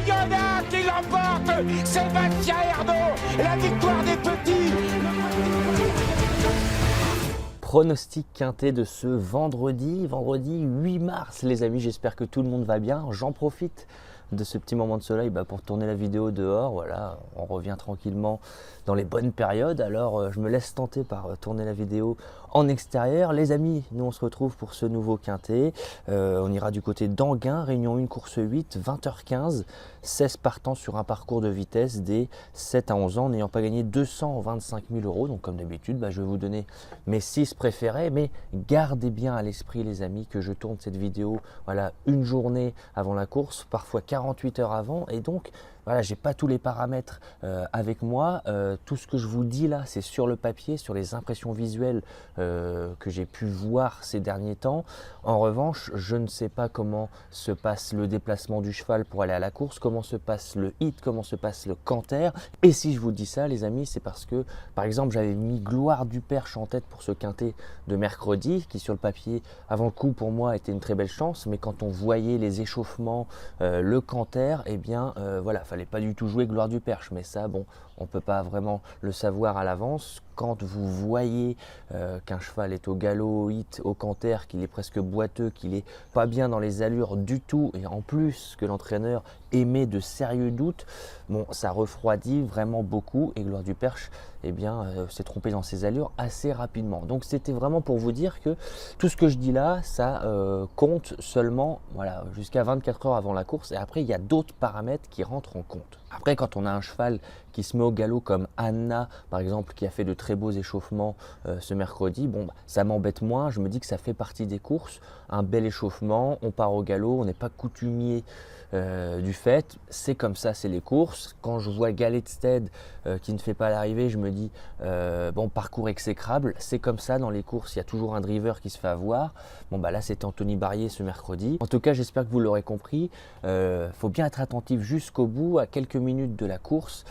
Bayona qui l'emporte. Sébastien Ernaud, la victoire des petits. Pronostic quintet de ce vendredi 8 mars les amis, j'espère que tout le monde va bien. J'en profite de ce petit moment de soleil pour tourner la vidéo dehors. Voilà, on revient tranquillement dans les bonnes périodes, alors je me laisse tenter par tourner la vidéo en extérieur. Les amis, nous on se retrouve pour ce nouveau quintet. On ira du côté d'Anguin, Réunion 1, course 8, 20h15, 16 partants sur un parcours de vitesse des 7 à 11 ans, n'ayant pas gagné 225 000 €. Donc comme d'habitude, je vais vous donner mes 6 préférés, mais gardez bien à l'esprit les amis que je tourne cette vidéo une journée avant la course, parfois 48 heures avant, et donc voilà, j'ai pas tous les paramètres avec moi. Tout ce que je vous dis là, c'est sur le papier, sur les impressions visuelles que j'ai pu voir ces derniers temps. En revanche, je ne sais pas comment se passe le déplacement du cheval pour aller à la course, comment se passe le hit, comment se passe le canter. Et si je vous dis ça, les amis, c'est parce que, par exemple, j'avais mis Gloire du Perche en tête pour ce quintet de mercredi, qui sur le papier, avant le coup, pour moi, était une très belle chance. Mais quand on voyait les échauffements, le canter, eh bien, voilà, fallait pas du tout jouer Gloire du Perche. Mais ça, bon, on peut pas vraiment le savoir à l'avance. Quand vous voyez qu'un cheval est au galop, au hit, au canter, qu'il est presque boiteux, qu'il est pas bien dans les allures du tout, et en plus que l'entraîneur émet de sérieux doutes, bon, ça refroidit vraiment beaucoup. Et Gloire du Perche, eh bien, s'est trompé dans ses allures assez rapidement. Donc c'était vraiment pour vous dire que tout ce que je dis là, ça compte seulement jusqu'à 24 heures avant la course. Et après, il y a d'autres paramètres qui rentrent en compte. Après, quand on a un cheval qui se met au galop comme Anna, par exemple, qui a fait de très beaux échauffements ce mercredi, bon, ça m'embête moins. Je me dis que ça fait partie des courses. Un bel échauffement, on part au galop, on n'est pas coutumier du fait, c'est comme ça, c'est les courses. Quand je vois Galetstead qui ne fait pas l'arrivée, je me dis bon, parcours exécrable, c'est comme ça dans les courses, il y a toujours un driver qui se fait avoir. Bon, là c'était Anthony Barrier ce mercredi. En tout cas, j'espère que vous l'aurez compris, faut bien être attentif jusqu'au bout, à quelques minutes de la course,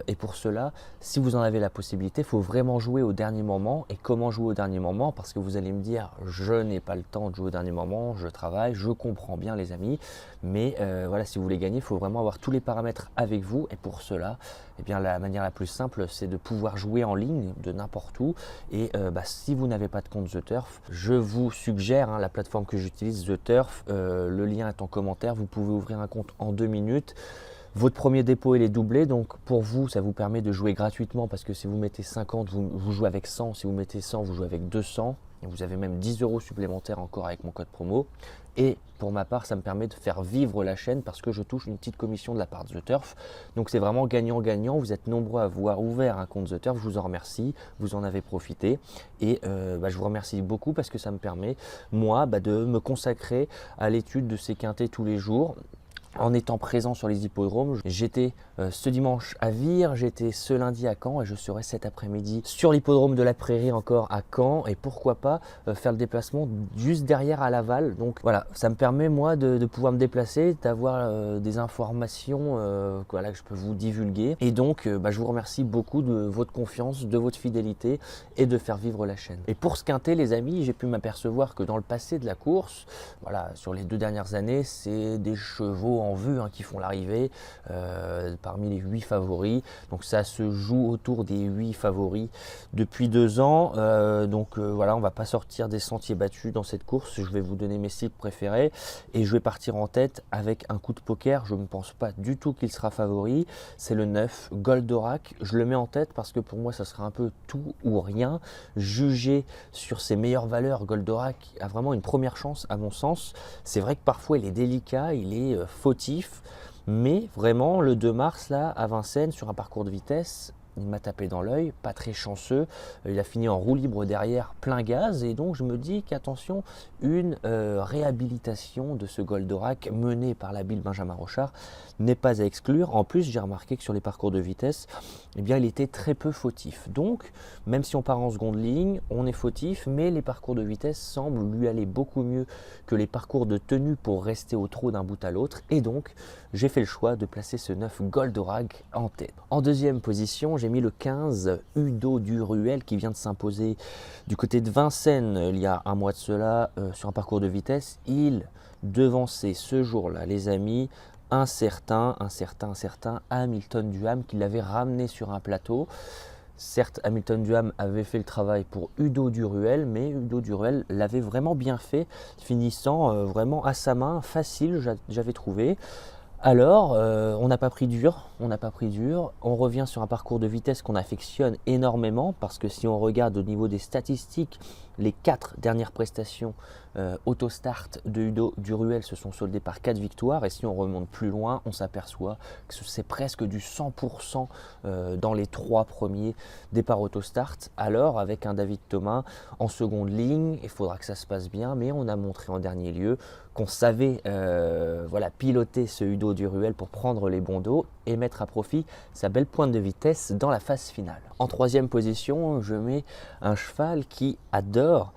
et pour cela, si vous en avez la possibilité, il faut vraiment jouer au dernier moment. Et comment jouer au dernier moment? Parce que vous allez me dire, je n'ai pas le temps de jouer au dernier moment, je travaille, je comprends bien les amis, mais voilà, si vous voulez gagner, il faut vraiment avoir tous les paramètres avec vous. Et pour cela, eh bien, la manière la plus simple, c'est de pouvoir jouer en ligne de n'importe où. Et si vous n'avez pas de compte The Turf, je vous suggère la plateforme que j'utilise, The Turf. Le lien est en commentaire. Vous pouvez ouvrir un compte en 2 minutes. Votre premier dépôt, il est doublé, donc pour vous, ça vous permet de jouer gratuitement, parce que si vous mettez 50, vous jouez avec 100. Si vous mettez 100, vous jouez avec 200. Et vous avez même 10 € supplémentaires encore avec mon code promo. Et pour ma part, ça me permet de faire vivre la chaîne parce que je touche une petite commission de la part de The Turf. Donc c'est vraiment gagnant-gagnant. Vous êtes nombreux à avoir ouvert un compte The Turf. Je vous en remercie. Vous en avez profité. Et je vous remercie beaucoup parce que ça me permet, moi, de me consacrer à l'étude de ces quintets tous les jours, en étant présent sur les hippodromes. J'étais ce dimanche à Vire, j'étais ce lundi à Caen, et je serai cet après-midi sur l'hippodrome de la Prairie encore à Caen, et pourquoi pas faire le déplacement juste derrière à Laval. Donc voilà, ça me permet moi de pouvoir me déplacer, d'avoir des informations que je peux vous divulguer. Et donc je vous remercie beaucoup de votre confiance, de votre fidélité, et de faire vivre la chaîne. Et pour ce quintet les amis, j'ai pu m'apercevoir que dans le passé de la course, sur les 2 dernières années, c'est des chevaux en vue qui font l'arrivée parmi les 8 favoris. Donc ça se joue autour des 8 favoris depuis 2 ans. On va pas sortir des sentiers battus dans cette course. Je vais vous donner mes cibles préférés et je vais partir en tête avec un coup de poker. Je ne pense pas du tout qu'il sera favori. C'est le 9 Goldorak. Je le mets en tête parce que pour moi ça sera un peu tout ou rien. Jugé sur ses meilleures valeurs, Goldorak a vraiment une première chance à mon sens. C'est vrai que parfois il est délicat, il est fautif, mais vraiment le 2 mars là à Vincennes sur un parcours de vitesse, il m'a tapé dans l'œil, pas très chanceux, il a fini en roue libre derrière, plein gaz, et donc je me dis qu'attention, une réhabilitation de ce Goldorak mené par l'habile Benjamin Rochard n'est pas à exclure. En plus, j'ai remarqué que sur les parcours de vitesse, il était très peu fautif. Donc, même si on part en seconde ligne, on est fautif, mais les parcours de vitesse semblent lui aller beaucoup mieux que les parcours de tenue pour rester au trot d'un bout à l'autre, et donc j'ai fait le choix de placer ce 9 Goldorak en tête. En deuxième position, j'ai mis le 15 Udo du Ruel qui vient de s'imposer du côté de Vincennes il y a un mois de cela sur un parcours de vitesse. Il devançait ce jour-là, les amis, un certain Hamilton Duham qui l'avait ramené sur un plateau. Certes, Hamilton Duham avait fait le travail pour Udo Duruel, mais Udo Duruel l'avait vraiment bien fait, finissant vraiment à sa main, facile, j'avais trouvé. Alors, on n'a pas pris dur, on revient sur un parcours de vitesse qu'on affectionne énormément, parce que si on regarde au niveau des statistiques, les 4 dernières prestations autostart de Udo Duruel se sont soldées par 4 victoires, et si on remonte plus loin, on s'aperçoit que c'est presque du 100% dans les 3 premiers départs autostart. Alors, avec un David Thomas en seconde ligne, il faudra que ça se passe bien, mais on a montré en dernier lieu qu'on savait piloter ce Udo Duruel pour prendre les bons dos et mettre à profit sa belle pointe de vitesse dans la phase finale. En 3e position, je mets un cheval qui adore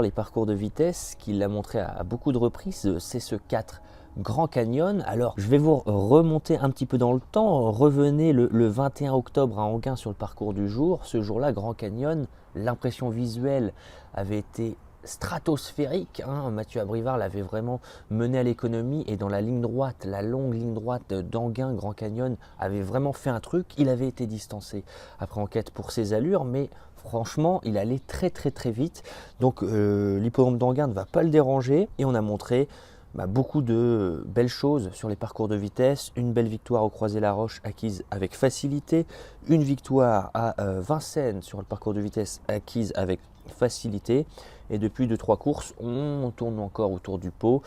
les parcours de vitesse, qui l'a montré à beaucoup de reprises, c'est ce 4 Grand Canyon. Alors, je vais vous remonter un petit peu dans le temps. Revenez le 21 octobre à Enghien sur le parcours du jour. Ce jour-là, Grand Canyon, l'impression visuelle avait été stratosphérique. Mathieu Abrivard l'avait vraiment mené à l'économie, et dans la ligne droite, la longue ligne droite d'Enghien, Grand Canyon avait vraiment fait un truc. Il avait été distancé après enquête pour ses allures, mais franchement, il allait très vite. Donc l'hippodrome d'Enghien ne va pas le déranger, et on a montré beaucoup de belles choses sur les parcours de vitesse. Une belle victoire au Croisé-la-Roche acquise avec facilité, une victoire à Vincennes sur le parcours de vitesse acquise avec facilité, et depuis 2-3 courses on tourne encore autour du pot.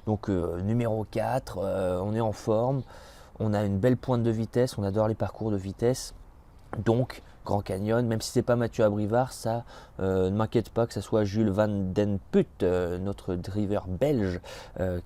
Donc numéro 4, on est en forme, on a une belle pointe de vitesse, on adore les parcours de vitesse. Donc Grand Canyon, même si c'est pas Mathieu Abrivard, ça ne m'inquiète pas que ce soit Jules Van Den Put, notre driver belge,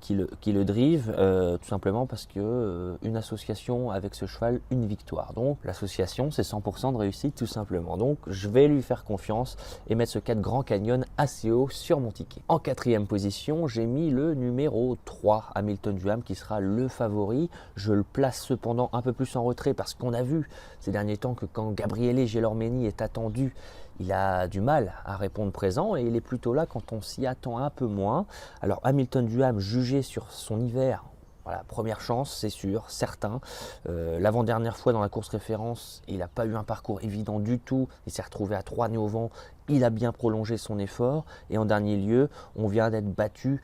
qui le drive, tout simplement parce que une association avec ce cheval, une victoire. Donc l'association, c'est 100% de réussite tout simplement. Donc je vais lui faire confiance et mettre ce 4 Grand Canyon assez haut sur mon ticket. En 4e position, j'ai mis le numéro 3, Hamilton Duham, qui sera le favori. Je le place cependant un peu plus en retrait, parce qu'on a vu ces derniers temps que quand Gabriele Gelormeni est attendu, il a du mal à répondre présent, et il est plutôt là quand on s'y attend un peu moins. Alors Hamilton Duham, jugé sur son hiver, voilà, première chance, c'est sûr, certain. L'avant-dernière fois dans la course référence, il n'a pas eu un parcours évident du tout. Il s'est retrouvé à 3 nœuds au vent. Il a bien prolongé son effort. Et en dernier lieu, on vient d'être battu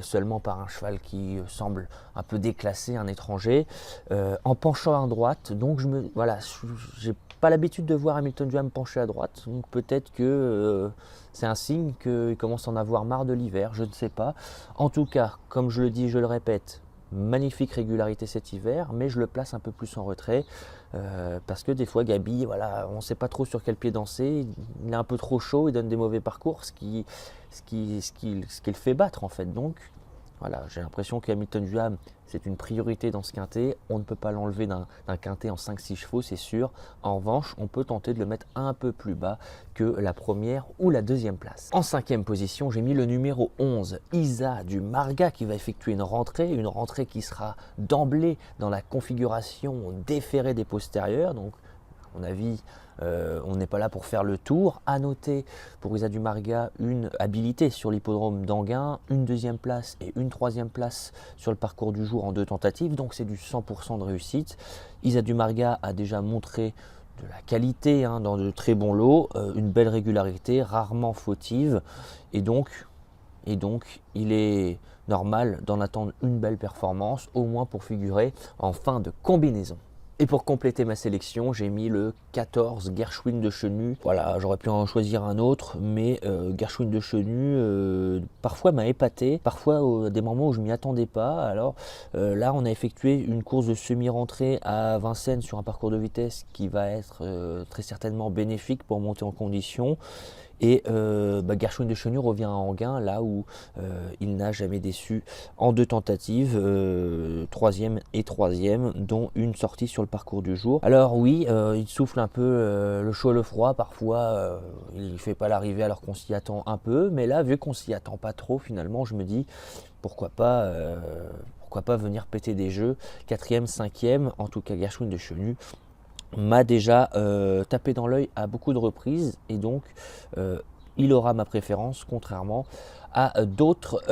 seulement par un cheval qui semble un peu déclassé, un étranger, en penchant à droite. Donc j'ai pas l'habitude de voir Hamilton Duham pencher à droite. Donc peut-être que c'est un signe qu'il commence à en avoir marre de l'hiver, je ne sais pas. En tout cas, comme je le dis, je le répète, magnifique régularité cet hiver, mais je le place un peu plus en retrait parce que des fois Gabi, on ne sait pas trop sur quel pied danser, il est un peu trop chaud, il donne des mauvais parcours, ce qui le fait battre en fait. Donc voilà, j'ai l'impression que Hamilton Duham, c'est une priorité dans ce quintet. On ne peut pas l'enlever d'un quintet en 5-6 chevaux, c'est sûr. En revanche, on peut tenter de le mettre un peu plus bas que la première ou la 2e place. En 5e position, j'ai mis le numéro 11, Isa du Marga, qui va effectuer une rentrée qui sera d'emblée dans la configuration déférée des postérieurs. Donc, à mon avis, on n'est pas là pour faire le tour. À noter pour Isa du Marga une habilité sur l'hippodrome d'Enghien, une 2e place et une 3e place sur le parcours du jour en 2 tentatives, donc c'est du 100% de réussite. Isa du Marga a déjà montré de la qualité dans de très bons lots, une belle régularité, rarement fautive, et donc il est normal d'en attendre une belle performance, au moins pour figurer en fin de combinaison. Et pour compléter ma sélection, j'ai mis le 14 Gershwin de Chenu. Voilà, j'aurais pu en choisir un autre, mais Gershwin de Chenu, parfois m'a épaté, parfois à des moments où je m'y attendais pas. Alors là, on a effectué une course de semi-rentrée à Vincennes sur un parcours de vitesse qui va être très certainement bénéfique pour monter en condition. Et Gershwin de Chenu revient à Enghien, là où il n'a jamais déçu en 2 tentatives, 3e et 3e, dont une sortie sur le parcours du jour. Alors oui, il souffle un peu le chaud et le froid, parfois il ne fait pas l'arrivée alors qu'on s'y attend un peu, mais là, vu qu'on s'y attend pas trop, finalement, je me dis pourquoi pas venir péter des jeux. 4e, 5e, en tout cas Gershwin de Chenu m'a déjà tapé dans l'œil à beaucoup de reprises, et donc il aura ma préférence, contrairement à d'autres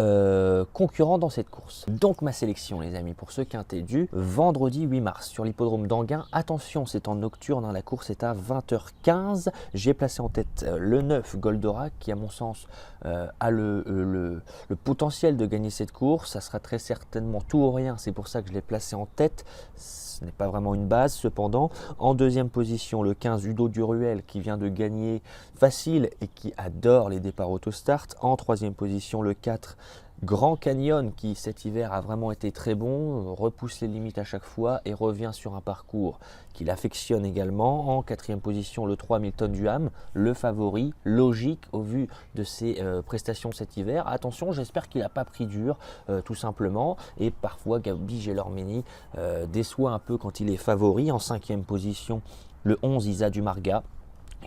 concurrents dans cette course. Donc ma sélection les amis pour ce quintet du vendredi 8 mars sur l'hippodrome d'Enghien. Attention, c'est en nocturne, hein, la course est à 20h15. J'ai placé en tête le 9 Goldorak qui à mon sens a le potentiel de gagner cette course. Ça sera très certainement tout ou rien, c'est pour ça que je l'ai placé en tête. Ce n'est pas vraiment une base cependant. En deuxième position, le 15 Udo Duruel qui vient de gagner facile et qui adore les départs autostart. En troisième position, le 4 Grand Canyon qui cet hiver a vraiment été très bon, repousse les limites à chaque fois et revient sur un parcours qu'il affectionne également. En quatrième position, le 3 Milton Duham, le favori, logique au vu de ses prestations cet hiver. Attention, j'espère qu'il n'a pas pris dur tout simplement, et parfois Gabi Gelormini déçoit un peu quand il est favori. En cinquième position, le 11 Isa Dumarga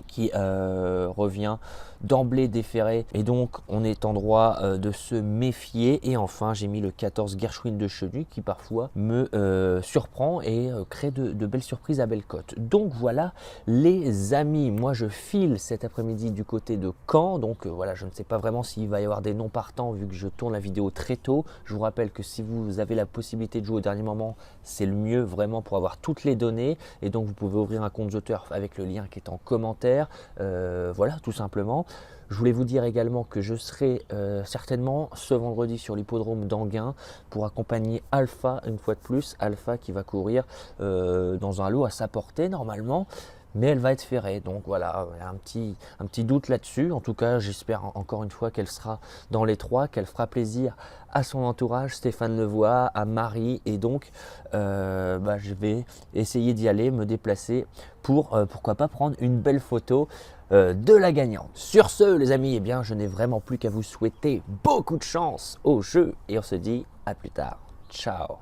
qui revient d'emblée déféré et donc on est en droit de se méfier. Et enfin j'ai mis le 14 Gershwin de Chenu qui parfois me surprend et crée de belles surprises à belle cote. Donc voilà les amis, moi je file cet après-midi du côté de Caen, donc voilà, je ne sais pas vraiment s'il va y avoir des noms partants vu que je tourne la vidéo très tôt. Je vous rappelle que si vous avez la possibilité de jouer au dernier moment, c'est le mieux vraiment pour avoir toutes les données, et donc vous pouvez ouvrir un compte The Turf avec le lien qui est en commentaire. Voilà, tout simplement. Je voulais vous dire également que je serai certainement ce vendredi sur l'hippodrome d'Enghien pour accompagner Alpha, une fois de plus, Alpha qui va courir dans un lot à sa portée normalement, mais elle va être ferrée, donc voilà, un petit doute là-dessus. En tout cas, j'espère encore une fois qu'elle sera dans les trois, qu'elle fera plaisir à son entourage, Stéphane Levoix, à Marie, et donc je vais essayer d'y aller, me déplacer pour pourquoi pas prendre une belle photo de la gagnante. Sur ce les amis, eh bien, je n'ai vraiment plus qu'à vous souhaiter beaucoup de chance au jeu et on se dit à plus tard. Ciao.